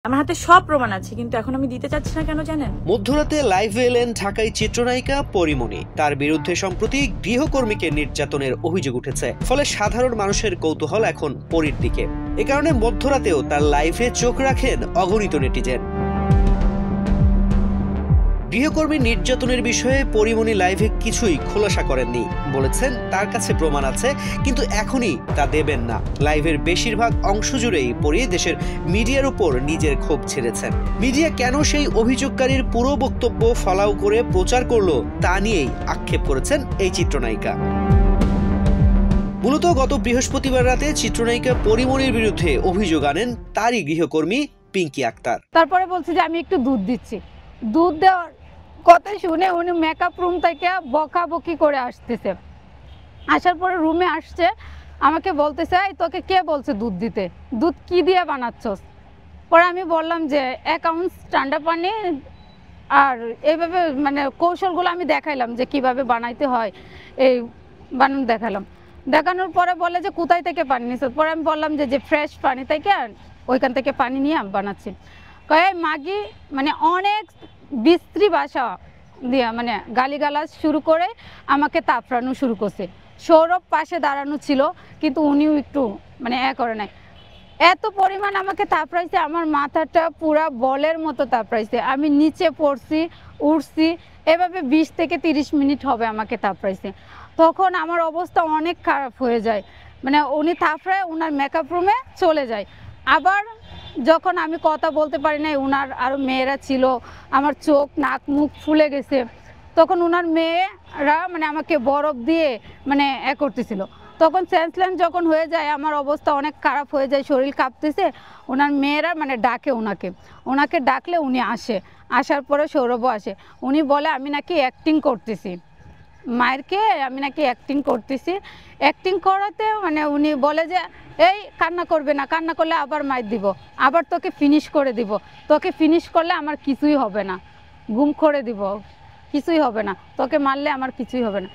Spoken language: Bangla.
আমার হাতে সব প্রমাণ আছে, কিন্তু এখন আমি দিতে চাচ্ছি না। কেন জানেন? মধ্যরাতে লাইভে এলেন ঢাকায় চিত্রনায়িকা পরিমণি। তার বিরুদ্ধে সম্প্রতি গৃহকর্মীকে নির্যাতনের অভিযোগ উঠেছে। ফলে সাধারণ মানুষের কৌতূহল এখন পরীর দিকে। এ কারণে মধ্যরাতেও তার লাইভে চোখ রাখেন অগণিত নেটিজেন। গৃহকর্মীর নির্যাতনের বিষয়ে পরিমণি লাইভে কিছুই খোলাসা করেননি। বলেছেন তার কাছে প্রমাণ আছে, কিন্তু এখনই তা দেবেন না। লাইভের বেশিরভাগ অংশ জুড়েই পরি দেশের মিডিয়ার উপর নিজের ক্ষোভ ছেড়েছেন। মিডিয়া কেন সেই অভিযোগকারীর পুরো বক্তব্য ফলাও করে প্রচার করলো তা নিয়েই আক্ষেপ করেছেন এই চিত্রনায়িকা। মূলত গত বৃহস্পতিবার রাতে চিত্রনায়িকা পরিমণির বিরুদ্ধে অভিযোগ আনেন তারই গৃহকর্মী পিঙ্কি আক্তার। তারপরে বলছে যে আমি একটু দুধ দিচ্ছি। দুধ দেওয়ার কথা শুনে উনি মেকআপ রুম থেকে বকাবকি করে আসতেছে। আসার পরে রুমে আসছে, আমাকে বলতেছে এই তোকে কে বলছে দুধ দিতে, দুধ কি দিয়ে বানাচ্ছস? পরে আমি বললাম যে 1 আউন্স ঠান্ডা পানি, আর এইভাবে মানে কৌশলগুলো আমি দেখাইলাম যে কিভাবে বানাইতে হয়, এই বানানো দেখালাম। দেখানোর পরে বলে যে কোথায় থেকে পানি নিছ? পরে আমি বললাম যে ফ্রেশ পানি থেকে, ওইখান থেকে পানি নিয়ে আমি বানাচ্ছি। কয়ে মাগি মানে অনেক বিশ্রী ভাষা দিয়া মানে গালিগালাজ শুরু করে আমাকে তাপড়ানো শুরু করছে। সৌরভ পাশে দাঁড়ানো ছিল, কিন্তু উনিও একটু মানে করে নাই। এত পরিমাণ আমাকে তাপড়াইছে, আমার মাথাটা পুরা বলের মতো তাপড়াইছে। আমি নিচে পড়ছি, উঠছি, এভাবে 20 থেকে 30 মিনিট হবে আমাকে তাপড়াইছে। তখন আমার অবস্থা অনেক খারাপ হয়ে যায়। মানে উনি তাপড়ায় ওনার মেকআপ রুমে চলে যায়। আবার যখন আমি কথা বলতে পারি নাই, ওনার আরও মেয়েরা ছিল, আমার চোখ নাক মুখ ফুলে গেছে, তখন ওনার মেয়েরা মানে আমাকে বরফ দিয়ে মানে করতেছিল। তখন সেন্সলেস যখন হয়ে যায়, আমার অবস্থা অনেক খারাপ হয়ে যায়, শরীর কাঁপতেছে। ওনার মেয়েরা মানে ডাকে ওনাকে ডাকলে উনি আসে। আসার পরে সৌরভও আসে। উনি বলে আমি নাকি অ্যাক্টিং করতেছি, মায়েরকে আমি নাকি অ্যাক্টিং করতেছি। অ্যাক্টিং করাতে মানে উনি বলে যে এই কান্না করবে না, কান্না করলে আবার মাইর দিব, আবার তোকে ফিনিশ করে দিব, তোকে ফিনিশ করলে আমার কিছুই হবে না, গুম করে দিব, কিছুই হবে না, তোকে মারলে আমার কিছুই হবে না।